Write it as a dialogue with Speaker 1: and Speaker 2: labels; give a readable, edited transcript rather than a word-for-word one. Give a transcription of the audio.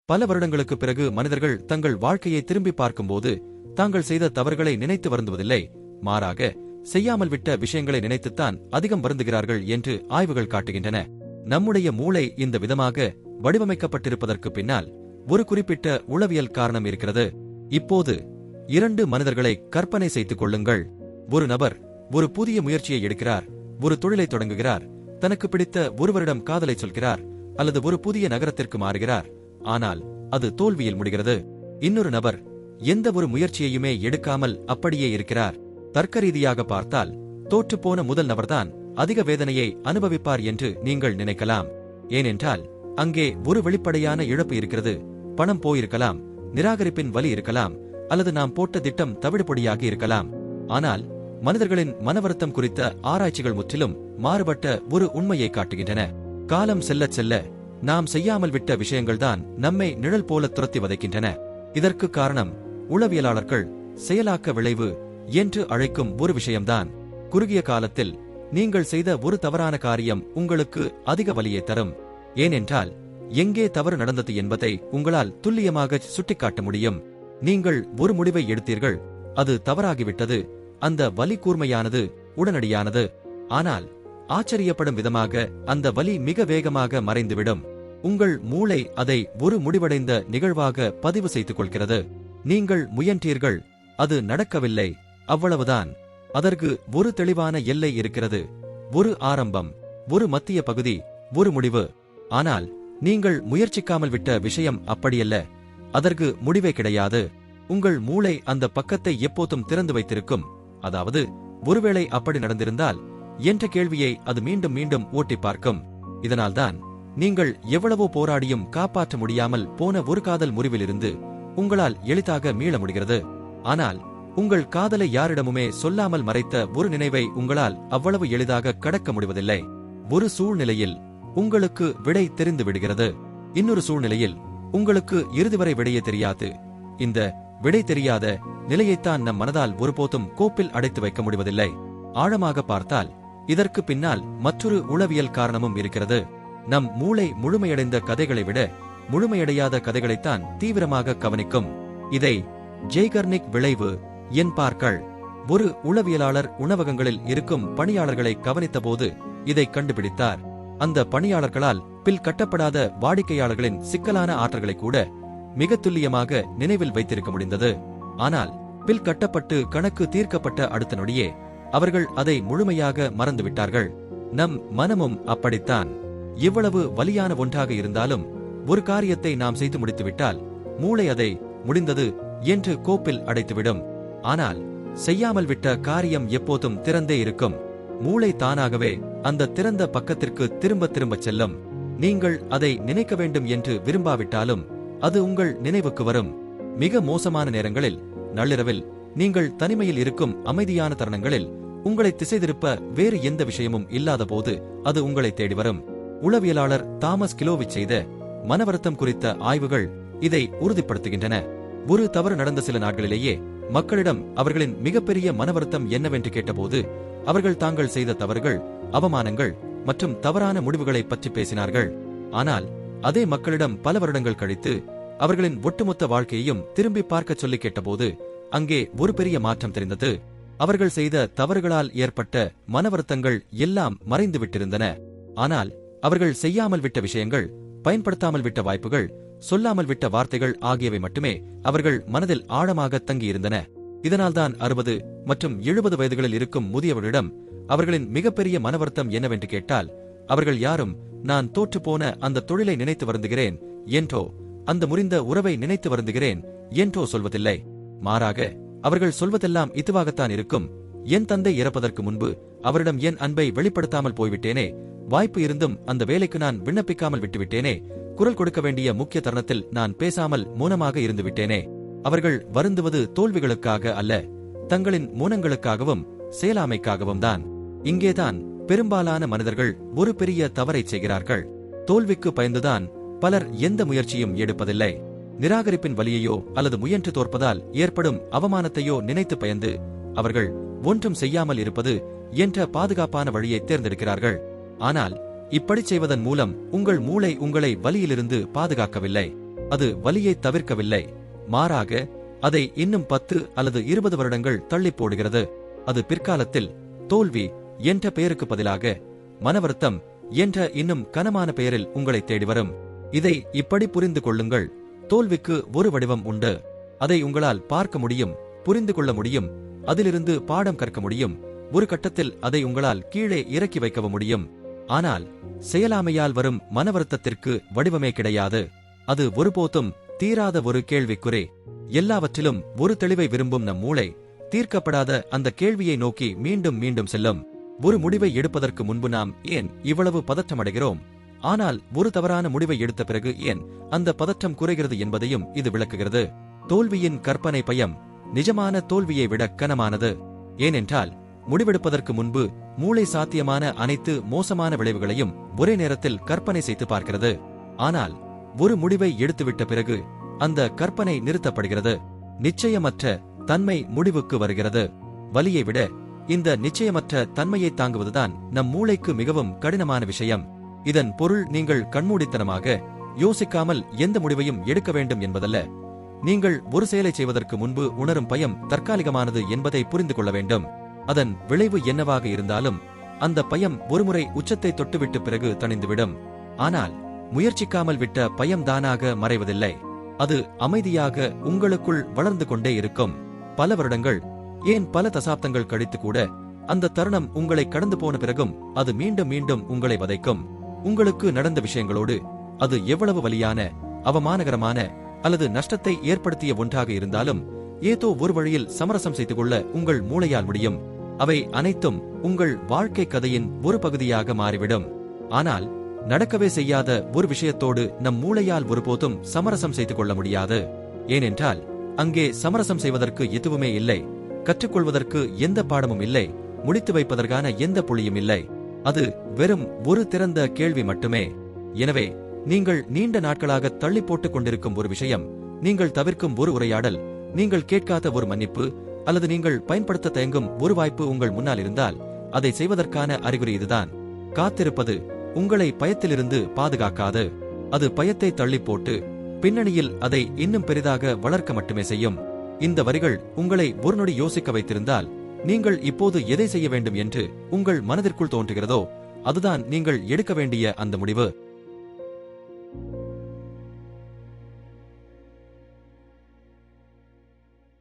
Speaker 1: பல வருடங்களுக்கு பிறகு மனிதர்கள் தங்கள் வாழ்க்கையை திரும்பி பார்க்கும்போது தாங்கள் செய்த தவறுகளை நினைத்து வருந்துவதில்லை, மாறாக செய்யாமல் விட்ட விஷயங்களை நினைத்துத்தான் அதிகம் வருந்துகிறார்கள் என்று ஆய்வுகள் காட்டுகின்றன. நம்முடைய மூளை இந்த விதமாக வடிவமைக்கப்பட்டிருப்பதற்கு பின்னால் ஒரு குறிப்பிட்ட உளவியல் காரணம் இருக்கிறது. இப்போது 2 மனிதர்களை கற்பனை செய்துக் கொள்ளுங்கள். ஒரு நபர் ஒரு புதிய முயற்சியை எடுக்கிறார், ஒரு தொழிலை தொடங்குகிறார், தனக்கு பிடித்த ஒருவரிடம் காதலை சொல்கிறார், அல்லது ஒரு புதிய நகரத்திற்கு மாறுகிறார். ஆனால் அது தோல்வியில் முடிகிறது. இன்னொரு நபர் எந்த ஒரு முயற்சியையுமே எடுக்காமல் அப்படியே இருக்கிறார். தர்க்க ரீதியாக பார்த்தால் தோற்றுப்போன முதல் நபர்தான் அதிக வேதனையை அனுபவிப்பார் என்று நீங்கள் நினைக்கலாம். ஏனென்றால் அங்கே ஒரு வெளிப்படையான இழப்பு இருக்கிறது. பணம் போயிருக்கலாம், நிராகரிப்பின் வலி இருக்கலாம், அல்லது நாம் போட்ட திட்டம் தவிடுபொடியாகி இருக்கலாம். ஆனால் மனிதர்களின் மனவருத்தம் குறித்த ஆராய்ச்சிகள் முற்றிலும் மாறுபட்ட ஒரு உண்மையை காட்டுகின்றன. காலம் செல்லச் செல்ல நாம் செய்யாமல் விட்ட விஷயங்கள்தான் நம்மை நிழல் போல துரத்தி வதைக்கின்றன. இதற்கு காரணம் உளவியலாளர்கள் செயலாக்க விளைவு என்று அழைக்கும் ஒரு விஷயம்தான். குறுகிய காலத்தில் நீங்கள் செய்த ஒரு தவறான காரியம் உங்களுக்கு அதிக வலியை தரும். ஏனென்றால் எங்கே தவறு நடந்தது என்பதை உங்களால் துல்லியமாக சுட்டிக்காட்ட முடியும். நீங்கள் ஒரு முடிவை எடுத்தீர்கள், அது தவறாகிவிட்டது. அந்த வலி கூர்மையானது, உடனடியானது. ஆனால் ஆச்சரியப்படும் விதமாக அந்த வலி மிக வேகமாக மறைந்துவிடும். உங்கள் மூளை அதை ஒரு முடிவடைந்த நிகழ்வாக பதிவு செய்து கொள்கிறது. நீங்கள் முயன்றீர்கள், அது நடக்கவில்லை, அவ்வளவுதான். அதற்கு ஒரு தெளிவான எல்லை இருக்கிறது, ஒரு ஆரம்பம், ஒரு மத்திய பகுதி, ஒரு முடிவு. ஆனால் நீங்கள் முயற்சிக்காமல் விட்ட விஷயம் அப்படியல்ல. அதற்கு முடிவே கிடையாது. உங்கள் மூளை அந்த பக்கத்தை எப்போதும் திறந்து வைத்திருக்கும். அதாவது, ஒருவேளை அப்படி நடந்திருந்தால் என்ற கேள்வியை அது மீண்டும் மீண்டும் ஓட்டி பார்க்கும். இதனால்தான் நீங்கள் எவ்வளவோ போராடியும் காப்பாற்ற முடியாமல் போன ஒரு காதல் முறிவிலிருந்து உங்களால் எளிதாக மீள முடிகிறது. ஆனால் உங்கள் காதலை யாரிடமுமே சொல்லாமல் மறைத்த ஒரு நினைவை உங்களால் அவ்வளவு எளிதாக கடக்க முடிவதில்லை. ஒரு சூழ்நிலையில் உங்களுக்கு விடை தெரிந்து விடுகிறது, இன்னொரு சூழ்நிலையில் உங்களுக்கு இறுதிவரை விடையே தெரியாது. இந்த விடை தெரியாத நிலையைத்தான் நம் மனதால் ஒருபோதும் கோப்பில் அடைத்து வைக்க முடிவதில்லை. ஆழமாக பார்த்தால் இதற்கு பின்னால் மற்றொரு உளவியல் காரணமும் இருக்கிறது. நம் மூளை முழுமையடைந்த கதைகளை விட முழுமையடையாத கதைகளைத்தான் தீவிரமாக கவனிக்கும். இதை ஜெய்கர்னிக் விளைவு என்பார்கள். ஒரு உளவியலாளர் உணவகங்களில் இருக்கும் பணியாளர்களை கவனித்தபோது இதை கண்டுபிடித்தார். அந்த பணியாளர்களால் பில் கட்டப்படாத வாடிக்கையாளர்களின் சிக்கலான ஆற்றல்களை கூட மிக துல்லியமாக நினைவில் வைத்திருக்க முடிந்தது. ஆனால் பில் கட்டப்பட்டு கணக்கு தீர்க்கப்பட்ட அடுத்த நொடியே அவர்கள் அதை முழுமையாக மறந்துவிட்டார்கள். நம் மனமும் அப்படித்தான். இவ்வளவு வலியான ஒன்றாக இருந்தாலும் ஒரு காரியத்தை நாம் செய்து முடித்துவிட்டால் மூளை அதை முடிந்தது என்று கோப்பில் அடைத்துவிடும். ஆனால் செய்யாமல் விட்ட காரியம் எப்போதும் திறந்தே இருக்கும். மூளை தானாகவே அந்த திறந்த பக்கத்திற்கு திரும்ப திரும்ப செல்லும். நீங்கள் அதை நினைக்க வேண்டும் என்று விரும்பாவிட்டாலும் அது உங்கள் நினைவுக்கு வரும். மிக மோசமான நேரங்களில், நள்ளிரவில், நீங்கள் தனிமையில் இருக்கும் அமைதியான தருணங்களில், உங்களை திசை திருப்ப வேறு எந்த விஷயமும் இல்லாத போது அது உங்களை தேடி வரும். உளவியலாளர் தாமஸ் கிலோவிச் செய்த மனவருத்தம் குறித்த ஆய்வுகள் இதை உறுதிப்படுத்துகின்றன. ஒரு தவறு நடந்த சில நாட்களிலேயே மக்களிடம் அவர்களின் மிகப்பெரிய மனவருத்தம் என்னவென்று கேட்டபோது அவர்கள் தாங்கள் செய்த தவறுகள், அவமானங்கள் மற்றும் தவறான முடிவுகளை பற்றி பேசினார்கள். ஆனால் அதே மக்களிடம் பல வருடங்கள் கழித்து அவர்களின் ஒட்டுமொத்த வாழ்க்கையையும் திரும்பி பார்க்க சொல்லி கேட்டபோது அங்கே ஒரு பெரிய மாற்றம் தெரிந்தது. அவர்கள் செய்த தவறுகளால் ஏற்பட்ட மனவருத்தங்கள் எல்லாம் மறைந்து விட்டிருந்தன. ஆனால் அவர்கள் செய்யாமல் விட்ட விஷயங்கள், பயன்படுத்தாமல் விட்ட வாய்ப்புகள், சொல்லாமல் விட்ட வார்த்தைகள் ஆகியவை மட்டுமே அவர்கள் மனதில் ஆழமாக தங்கியிருந்தன. இதனால்தான் 60 மற்றும் 70 வயதுகளில் இருக்கும் முதியவர்களிடம் அவர்களின் மிகப்பெரிய மனவருத்தம் என்னவென்று கேட்டால் அவர்கள் யாரும் நான் தோற்றுப்போன அந்த தொழிலை நினைத்து வருந்துகிறேன் என்றோ அந்த முறிந்த உறவை நினைத்து வருந்துகிறேன் என்றோ சொல்வதில்லை. மாறாக அவர்கள் சொல்வதெல்லாம் இதுவாகத்தான் இருக்கும். என் தந்தை இறப்பதற்கு முன்பு அவரிடம் என் அன்பை வெளிப்படுத்தாமல் போய்விட்டேனே, வாய்ப்பு இருந்தும் அந்த வேலைக்கு நான் விண்ணப்பிக்காமல் விட்டுவிட்டேனே, குரல் கொடுக்க வேண்டிய முக்கிய தருணத்தில் நான் பேசாமல் மௌனமாக இருந்து விட்டேனே. அவர்கள் வருந்துவது தோல்விகளுக்காக அல்ல, தங்களின் மௌனங்களுக்காகவும் செயலாமைக்காகவும் தான். இங்கேதான் பெரும்பாலான மனிதர்கள் ஒரு பெரிய தவறை செய்கிறார்கள். தோல்விக்கு பயந்துதான் பலர் எந்த முயற்சியும் எடுப்பதில்லை. நிராகரிப்பின் வலியையோ அல்லது முயன்று தோற்பதால் ஏற்படும் அவமானத்தையோ நினைத்து பயந்து அவர்கள் ஒன்றும் செய்யாமல் இருப்பது என்ற பாதுகாப்பான வழியை தேர்ந்தெடுக்கிறார்கள். ஆனால் இப்படி செய்வதன் மூலம் உங்கள் மூளை உங்களை வலியிலிருந்து பாதுகாக்கவில்லை, அது வலியை தவிர்க்கவில்லை, மாறாக அதை இன்னும் 10 அல்லது 20 வருடங்கள் தள்ளி போடுகிறது. அது பிற்காலத்தில் தோல்வி என்ற பெயருக்கு பதிலாக மனவருத்தம் என்ற இன்னும் கனமான பெயரில் உங்களை தேடி வரும். இதை இப்படி புரிந்து கொள்ளுங்கள். தோல்விக்கு ஒரு வடிவம் உண்டு. அதை உங்களால் பார்க்க முடியும், புரிந்து கொள்ள முடியும், அதிலிருந்து பாடம் கற்க முடியும். ஒரு கட்டத்தில் அதை உங்களால் கீழே இறக்கி வைக்கவும் முடியும். ஆனால் செயலாமையால் வரும் மனவருத்தத்திற்கு வடிவமே கிடையாது. அது ஒருபோதும் தீராத ஒரு கேள்விக்குறி. எல்லாவற்றிலும் ஒரு தெளிவை விரும்பும் நம் மூளை தீர்க்கப்படாத அந்த கேள்வியை நோக்கி மீண்டும் மீண்டும் செல்லும். ஒரு முடிவை எடுப்பதற்கு முன்பு நாம் ஏன் இவ்வளவு பதற்றமடைகிறோம், ஆனால் ஒரு தவறான முடிவை எடுத்த பிறகு ஏன் அந்த பதற்றம் குறைகிறது என்பதையும் இது விளக்குகிறது. தோல்வியின் கற்பனை பயம் நிஜமான தோல்வியை விட கனமானது. ஏனென்றால் முடிவெடுப்பதற்கு முன்பு மூளை சாத்தியமான அனைத்து மோசமான விளைவுகளையும் ஒரே நேரத்தில் கற்பனை செய்து பார்க்கிறது. ஆனால் ஒரு முடிவை எடுத்துவிட்ட பிறகு அந்த கற்பனை நிறுத்தப்படுகிறது. நிச்சயமற்ற தன்மை முடிவுக்கு வருகிறது. வலியை விட இந்த நிச்சயமற்ற தன்மையை தாங்குவதுதான் நம் மூளைக்கு மிகவும் கடினமான விஷயம். இதன் பொருள் நீங்கள் கண்மூடித்தனமாக யோசிக்காமல் எந்த முடிவையும் எடுக்க வேண்டும் என்பதல்ல. நீங்கள் ஒரு செயலை செய்வதற்கு முன்பு உணரும் பயம் தற்காலிகமானது என்பதை புரிந்து கொள்ள வேண்டும். அதன் விளைவு என்னவாக இருந்தாலும் அந்த பயம் ஒருமுறை உச்சத்தை தொட்டுவிட்டு பிறகு தணிந்துவிடும். ஆனால் முயற்சிக்காமல் விட்ட பயம் தானாக மறைவதில்லை. அது அமைதியாக உங்களுக்குள் வளர்ந்து கொண்டே இருக்கும். பல வருடங்கள், ஏன் பல தசாப்தங்கள் கழித்து கூட அந்த தருணம் உங்களை கடந்து போன பிறகும் அது மீண்டும் மீண்டும் உங்களை வதைக்கும். உங்களுக்கு நடந்த விஷயங்களோடு அது எவ்வளவு வலியான, அவமானகரமான அல்லது நஷ்டத்தை ஏற்படுத்திய ஒன்றாக இருந்தாலும் ஏதோ ஒரு வழியில் சமரசம் செய்து கொள்ள உங்கள் மூளையால் முடியும். அவை அனைத்தும் உங்கள் வாழ்க்கை கதையின் ஒரு பகுதியாக மாறிவிடும். ஆனால் நடக்கவே செய்யாத ஒரு விஷயத்தோடு நம் மூளையால் ஒருபோதும் சமரசம் செய்து கொள்ள முடியாது. ஏனென்றால் அங்கே சமரசம் செய்வதற்கு எதுவுமே இல்லை, கற்றுக்கொள்வதற்கு எந்த பாடமும் இல்லை, முடித்து வைப்பதற்கான எந்த புள்ளியும் இல்லை. அது வெறும் ஒரு திறந்த கேள்வி மட்டுமே. எனவே நீங்கள் நீண்ட நாட்களாக தள்ளி போட்டுக் கொண்டிருக்கும் ஒரு விஷயம், நீங்கள் தவிர்க்கும் ஒரு உரையாடல், நீங்கள் கேட்காத ஒரு மன்னிப்பு, அல்லது நீங்கள் பயன்படுத்த தயங்கும் ஒரு வாய்ப்பு உங்கள் முன்னால் இருந்தால் அதை செய்வதற்கான அறிகுறி இதுதான். காத்திருப்பது உங்களை பயத்திலிருந்து பாதுகாக்காது. அது பயத்தை தள்ளி போட்டு பின்னணியில் அதை இன்னும் பெரிதாக வளர்க்க மட்டுமே செய்யும். இந்த வரிகள் உங்களை ஒரு நொடி யோசிக்க வைத்திருந்தால், நீங்கள் இப்போது எதை செய்ய வேண்டும் என்று உங்கள் மனதிற்குள் தோன்றுகிறதோ அதுதான் நீங்கள் எடுக்க வேண்டிய அந்த முடிவு.